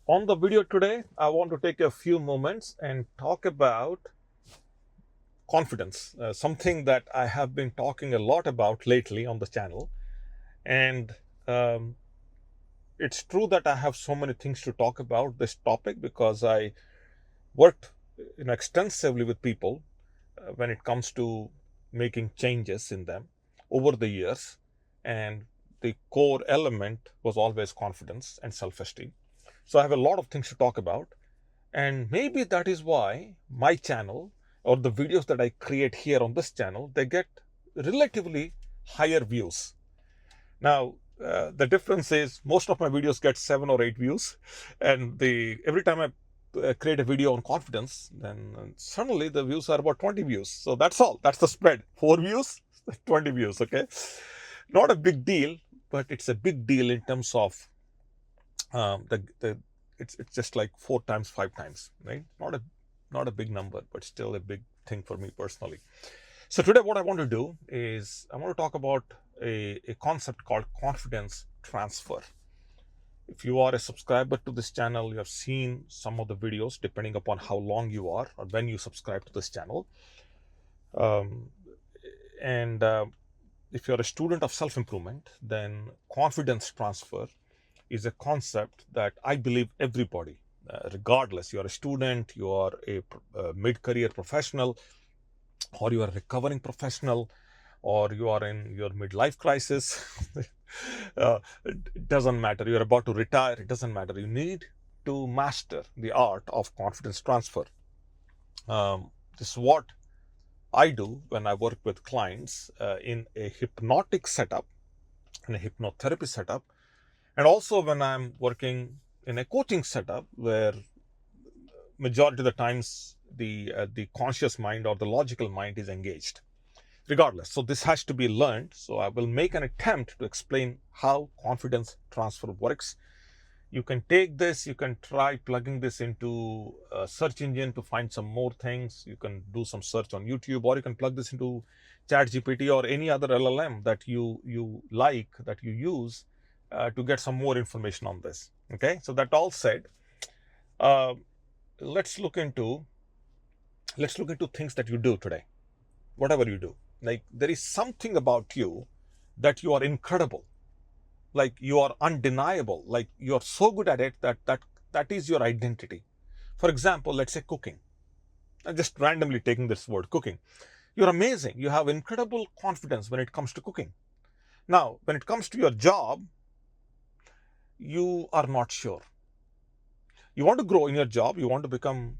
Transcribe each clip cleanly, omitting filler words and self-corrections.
On the video today, I want to take a few moments and talk about confidence, something that I have been talking a lot about lately on the channel. And um, it's true that I have so many things to talk about this topic because I worked extensively with people when it comes to making changes in them over the years. And the core element was always confidence and self esteem. So I have a lot of things to talk about. And maybe that is why my channel or the videos that I create here on this channel, they get relatively higher views. Now, the difference is most of my videos get 7 or 8 views, and every time I create a video on confidence, then suddenly the views are about 20 views. So that's all. That's the spread. 4 views, 20 views. Okay, not a big deal, but it's a big deal in terms of the it's just like 4 times, 5 times, right? Not a big number, but still a big thing for me personally. So today, what I want to do is I want to talk about a concept called confidence transfer. If you are a subscriber to this channel, you have seen some of the videos, depending upon how long you are or when you subscribe to this channel. And if you're a student of self-improvement, then confidence transfer is a concept that I believe everybody, regardless, you're a student, you are a mid-career professional, or you are a recovering professional, or you are in your midlife crisis, it doesn't matter. You're about to retire, it doesn't matter. You need to master the art of confidence transfer. This is what I do when I work with clients in a hypnotic setup, in a hypnotherapy setup, and also when I'm working in a coaching setup where majority of the times the conscious mind or the logical mind is engaged. Regardless, so this has to be learned. So I will make an attempt to explain how confidence transfer works. You can take this, you can try plugging this into a search engine to find some more things. You can do some search on YouTube, or you can plug this into ChatGPT or any other LLM that you like, that you use to get some more information on this. Okay, so that all said, uh, let's look into things that you do today. Whatever you do, like there is something about you that you are incredible, like you are undeniable, like you are so good at it that is your identity. For example, let's say cooking. I'm just randomly taking this word cooking. You're amazing. You have incredible confidence when it comes to cooking. Now, when it comes to your job, you are not sure. You want to grow in your job, you want to become,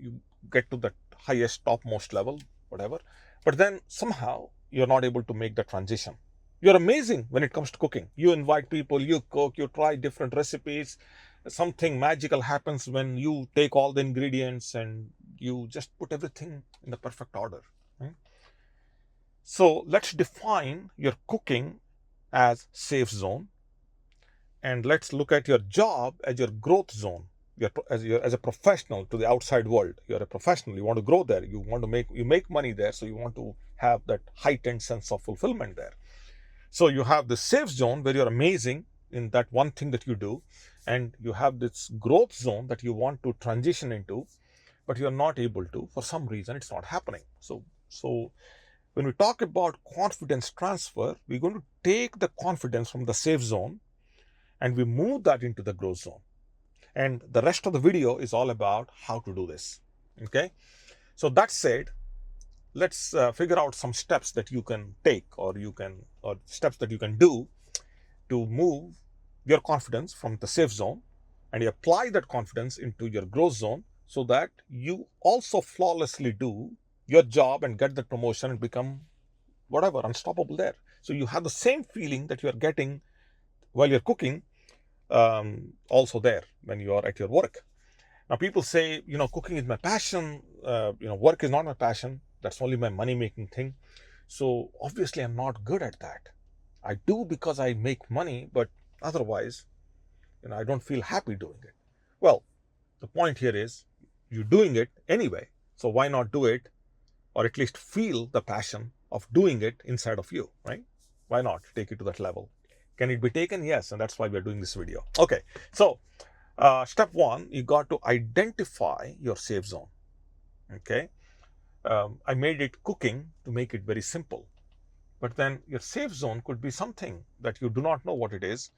you get to the highest, topmost level, whatever. But then somehow you're not able to make the transition. You're amazing when it comes to cooking. You invite people, you cook, you try different recipes. Something magical happens when you take all the ingredients and you just put everything in the perfect order. Right? So let's define your cooking as safe zone, and let's look at your job as your growth zone. As a professional to the outside world, you're a professional, you want to grow there, you make money there, so you want to have that heightened sense of fulfillment there. So you have the safe zone where you're amazing in that one thing that you do, and you have this growth zone that you want to transition into, but you're not able to. For some reason, it's not happening. So when we talk about confidence transfer, we're going to take the confidence from the safe zone and we move that into the growth zone. And the rest of the video is all about how to do this. Okay. So that said, let's figure out some steps that you can take, or steps that you can do to move your confidence from the safe zone, and you apply that confidence into your growth zone so that you also flawlessly do your job and get the promotion and become whatever, unstoppable there. So you have the same feeling that you are getting while you're cooking, also there when you are at your work. Now people say, cooking is my passion, work is not my passion, that's only my money making thing. So obviously I'm not good at that. I do because I make money, but otherwise, I don't feel happy doing it. Well, the point here is you're doing it anyway, so why not do it, or at least feel the passion of doing it inside of you, right? Why not take it to that level? Can it be taken? Yes, and that's why we're doing this video. Okay, so Step one, you got to identify your safe zone. Okay. I made it cooking to make it very simple. But then your safe zone could be something that you do not know what it is,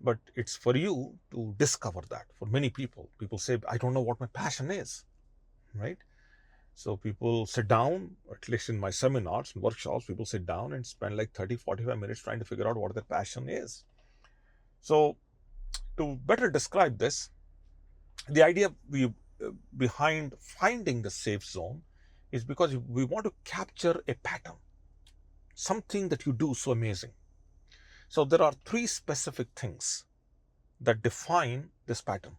but it's for you to discover that. For many people, people say, I don't know what my passion is, right? So people sit down, at least in my seminars and workshops, people sit down and spend like 30, 45 minutes trying to figure out what their passion is. So to better describe this, the idea behind finding the safe zone is because we want to capture a pattern, something that you do so amazing. So there are three specific things that define this pattern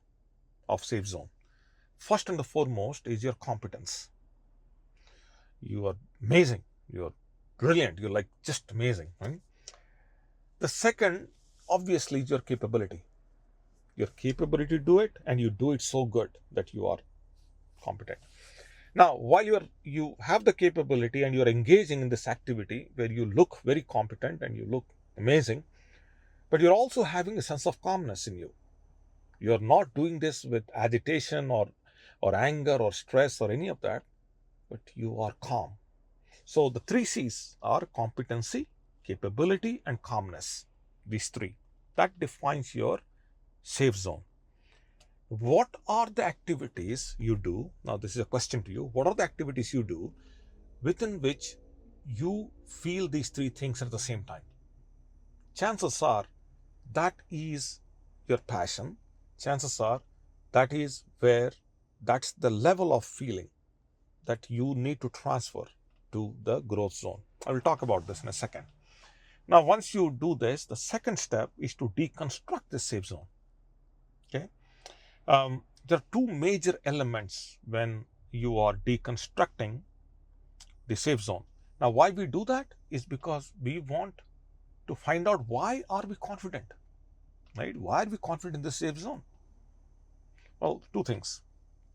of safe zone. First and the foremost is your competence. You are amazing. You're brilliant. You're like just amazing. Right? The second, obviously, is your capability. Your capability to do it, and you do it so good that you are competent. Now, while you have the capability and you're engaging in this activity where you look very competent and you look amazing, but you're also having a sense of calmness in you. You're not doing this with agitation or anger or stress or any of that, but you are calm. So the three C's are competency, capability, and calmness. These three. That defines your safe zone. What are the activities you do? Now, this is a question to you. What are the activities you do within which you feel these three things at the same time? Chances are that is your passion. Chances are that's the level of feeling that you need to transfer to the growth zone. I will talk about this in a second. Now, once you do this, the second step is to deconstruct the safe zone. Okay. There are two major elements when you are deconstructing the safe zone. Now, why we do that is because we want to find out why are we confident, right? Why are we confident in the safe zone? Well, two things.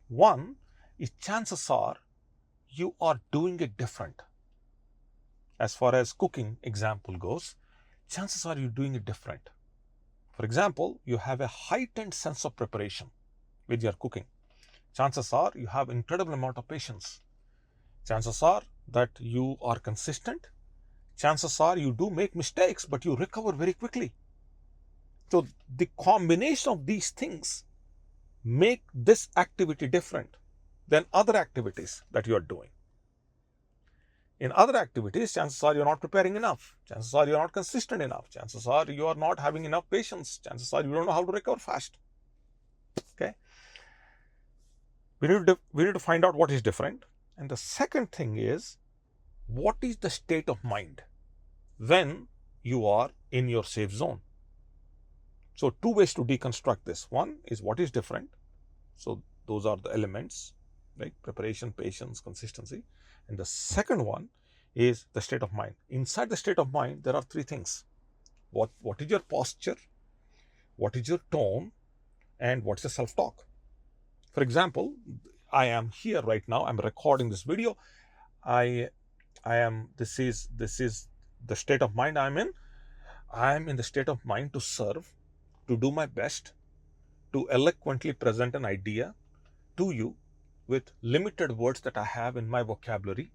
One is chances are you are doing it different. As far as cooking example goes, chances are you're doing it different. For example, you have a heightened sense of preparation with your cooking. Chances are you have incredible amount of patience. Chances are that you are consistent. Chances are you do make mistakes, but you recover very quickly. So the combination of these things make this activity different than other activities that you are doing. In other activities, chances are you're not preparing enough. Chances are you're not consistent enough. Chances are you are not having enough patience. Chances are you don't know how to recover fast. Okay. We need to find out what is different. And the second thing is, what is the state of mind when you are in your safe zone? So two ways to deconstruct this. One is what is different. So those are the elements, like preparation, patience, consistency. And the second one is the state of mind. Inside the state of mind, there are three things. What is your posture? What is your tone? And what's your self-talk? For example, I am here right now. I'm recording this video. This is the state of mind I'm in. I'm in the state of mind to serve, to do my best, to eloquently present an idea to you with limited words that I have in my vocabulary,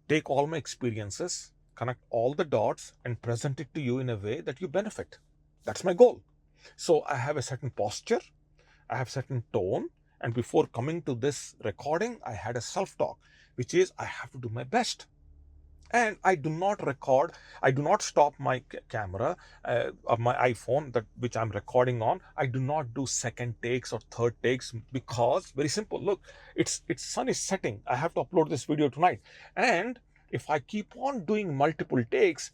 take all my experiences, connect all the dots, and present it to you in a way that you benefit. That's my goal. So I have a certain posture, I have certain tone, and before coming to this recording, I had a self-talk, which is I have to do my best. And I do not record, I do not stop my camera of my iPhone, which I'm recording on. I do not do second takes or third takes because, very simple, look, it's sun is setting. I have to upload this video tonight. And if I keep on doing multiple takes,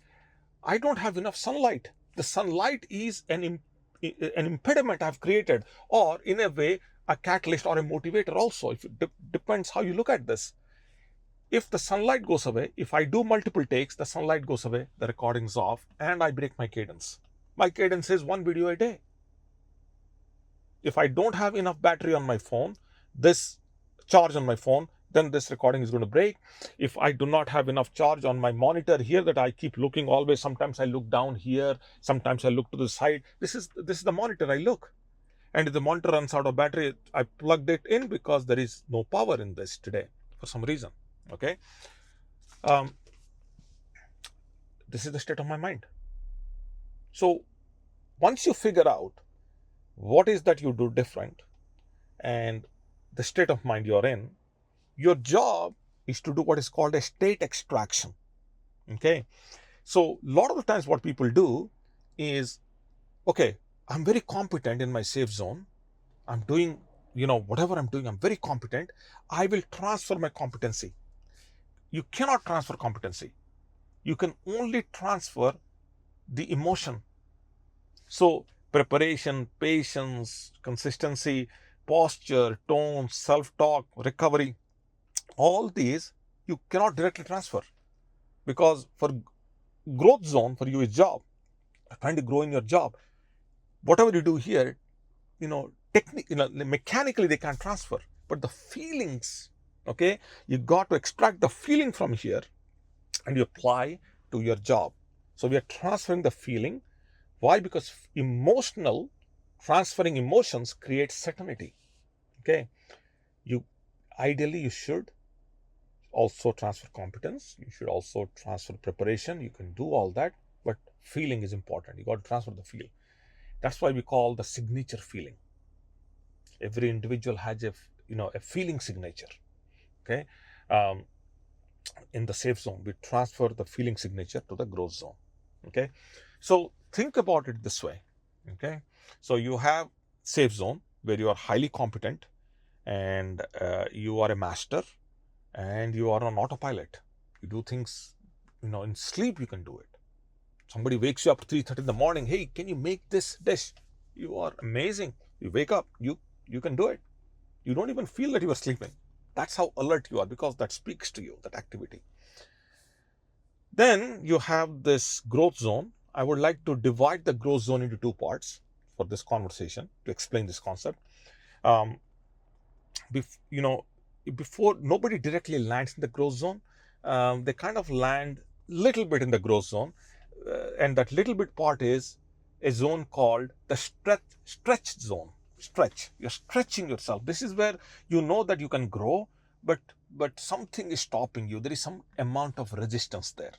I don't have enough sunlight. The sunlight is an impediment I've created, or in a way, a catalyst or a motivator also. It depends how you look at this. If the sunlight goes away, if I do multiple takes, the sunlight goes away, the recording's off, and I break my cadence. My cadence is one video a day. If I don't have enough battery on my phone, this charge on my phone, then this recording is going to break. If I do not have enough charge on my monitor here that I keep looking always, sometimes I look down here, sometimes I look to the side. This is the monitor I look. And if the monitor runs out of battery, I plugged it in because there is no power in this today for some reason. Okay. This is the state of my mind. So once you figure out what is that you do different and the state of mind you're in, your job is to do what is called a state extraction. Okay. So a lot of the times what people do is, okay, I'm very competent in my safe zone. I'm doing, whatever I'm doing, I'm very competent. I will transfer my competency. You cannot transfer competency. You can only transfer the emotion. So preparation, patience, consistency, posture, tone, self-talk, recovery, all these you cannot directly transfer, because for growth zone for you is job, trying to grow in your job. Whatever you do here, mechanically they can't transfer, but the feelings, okay, you got to extract the feeling from here and you apply to your job. So we are transferring the feeling. Why? Because transferring emotions creates certainty. Okay. Ideally you should also transfer competence. You should also transfer preparation. You can do all that, but feeling is important. You got to transfer the feeling. That's why we call the signature feeling. Every individual has a feeling signature. Okay. In the safe zone, we transfer the feeling signature to the growth zone. Okay. So think about it this way. Okay. So you have safe zone where you are highly competent and you are a master and you are on autopilot. You do things, in sleep you can do it. Somebody wakes you up 3:30 in the morning. Hey, can you make this dish? You are amazing. You wake up, you can do it. You don't even feel that you are sleeping. That's how alert you are, because that speaks to you, that activity. Then you have this growth zone. I would like to divide the growth zone into two parts for this conversation to explain this concept. Um, before nobody directly lands in the growth zone, they kind of land little bit in the growth zone, and that little bit part is a zone called the stretch zone. Stretch. You're stretching yourself. This is where you know that you can grow, but something is stopping you. There is some amount of resistance there.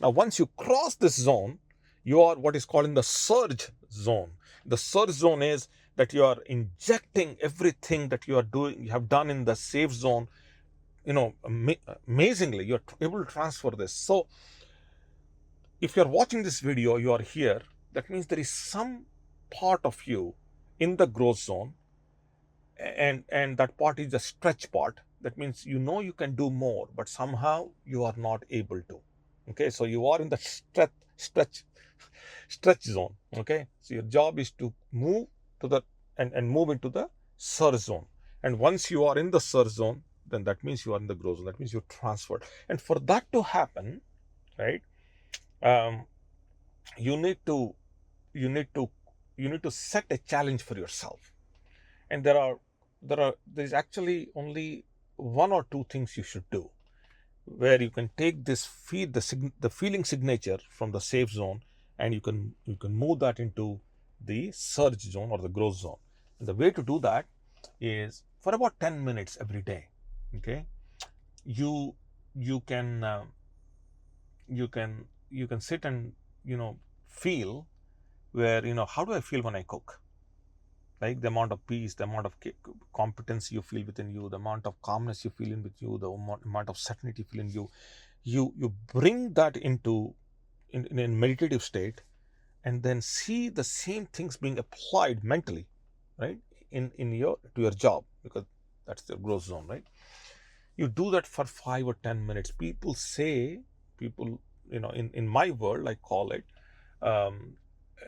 Now, once you cross this zone, you are what is called in the surge zone. The surge zone is that you are injecting everything that you have done in the safe zone. Amazingly, you're able to transfer this. So if you're watching this video, you are here, that means there is some part of you in the growth zone, and that part is the stretch part. That means you can do more, but somehow you are not able to. Okay, so you are in the stretch zone. Okay, so your job is to move to the and move into the surge zone. And once you are in the surge zone, then that means you are in the growth zone. That means you transferred. And for that to happen, right, you need to set a challenge for yourself. And there is actually only one or two things you should do, where you can take this the feeling signature from the safe zone, and you can move that into the surge zone or the growth zone. And the way to do that is for about 10 minutes every day. Okay, you can sit and feel where how do I feel when I cook. Like the amount of peace, the amount of competence you feel within you, the amount of calmness you feel in with you, the amount of certainty you feel in you. You bring that into in a meditative state, and then see the same things being applied mentally, right, in to your job, because that's the growth zone, right? You do that for 5 or 10 minutes. People, in my world, I call it a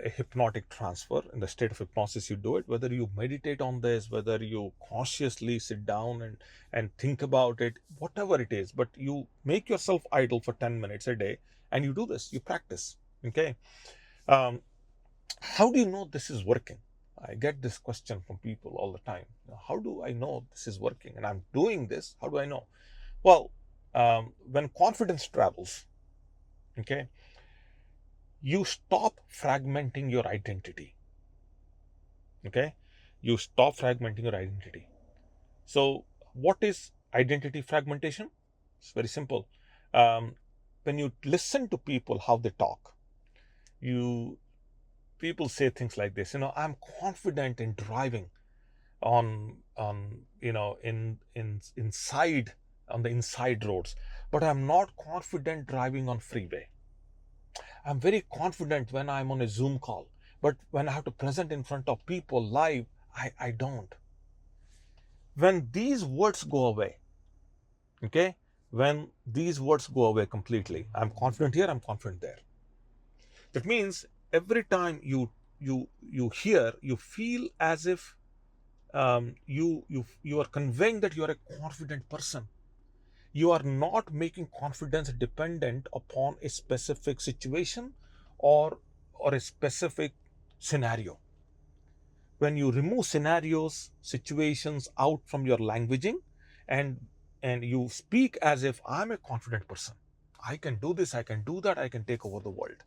hypnotic transfer. In the state of hypnosis you do it, whether you meditate on this, whether you consciously sit down and think about it, whatever it is, but you make yourself idle for 10 minutes a day and you do this, you practice. Okay. How do you know this is working? I get this question from people all the time. How do I know this is working and I'm doing this? How do I know? Well, when confidence travels, okay, you stop fragmenting your identity. Okay, you stop fragmenting your identity. So, what is identity fragmentation? It's very simple. Um, when you listen to people, how they talk, you people say things like this. I'm confident in driving on inside on the inside roads, but I'm not confident driving on freeway. I'm very confident when I'm on a Zoom call, but when I have to present in front of people live, I don't. When these words go away, okay, when these words go away completely, I'm confident here, I'm confident there. That means every time you hear, you feel as if you are conveying that you are a confident person. You are not making confidence dependent upon a specific situation or a specific scenario. When you remove scenarios, situations out from your languaging, and you speak as if I'm a confident person, I can do this, I can do that, I can take over the world.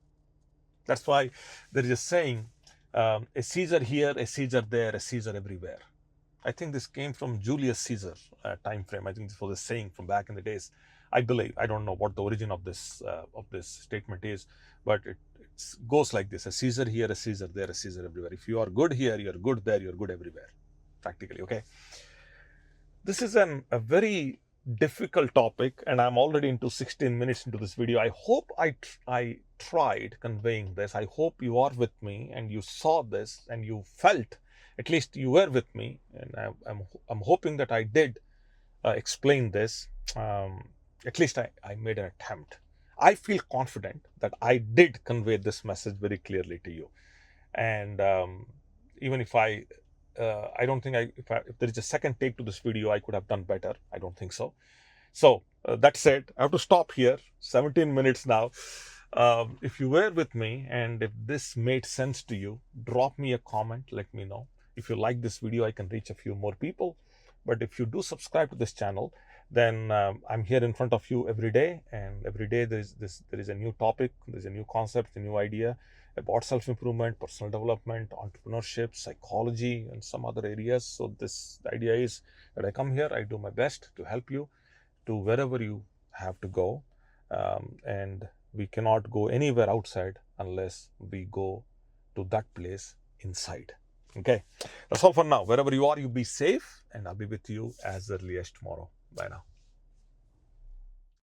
That's why there is a saying, a Caesar here, a Caesar there, a Caesar everywhere. I think this came from Julius Caesar time frame. I think this was a saying from back in the days. I believe. I don't know what the origin of this statement is, but it goes like this: a Caesar here, a Caesar there, a Caesar everywhere. If you are good here, you are good there, you are good everywhere. Practically, okay. This is a very difficult topic, and I'm already into 16 minutes into this video. I hope I tried conveying this. I hope you are with me and you saw this and you felt, at least you were with me, and I'm hoping that I did explain this. At least I made an attempt. I feel confident that I did convey this message very clearly to you, and even if I don't think if there is a second take to this video, I could have done better. I don't think so. So that said, I have to stop here. 17 minutes now. If you were with me and if this made sense to you, drop me a comment. Let me know. If you like this video, I can reach a few more people. But if you do subscribe to this channel, then I'm here in front of you every day, and every day there is a new topic, there's a new concept, a new idea about self-improvement, personal development, entrepreneurship, psychology, and some other areas. So the idea is that I come here, I do my best to help you to wherever you have to go, and we cannot go anywhere outside unless we go to that place inside. Okay, that's all for now. Wherever you are, you be safe, and I'll be with you as early as tomorrow. Bye now.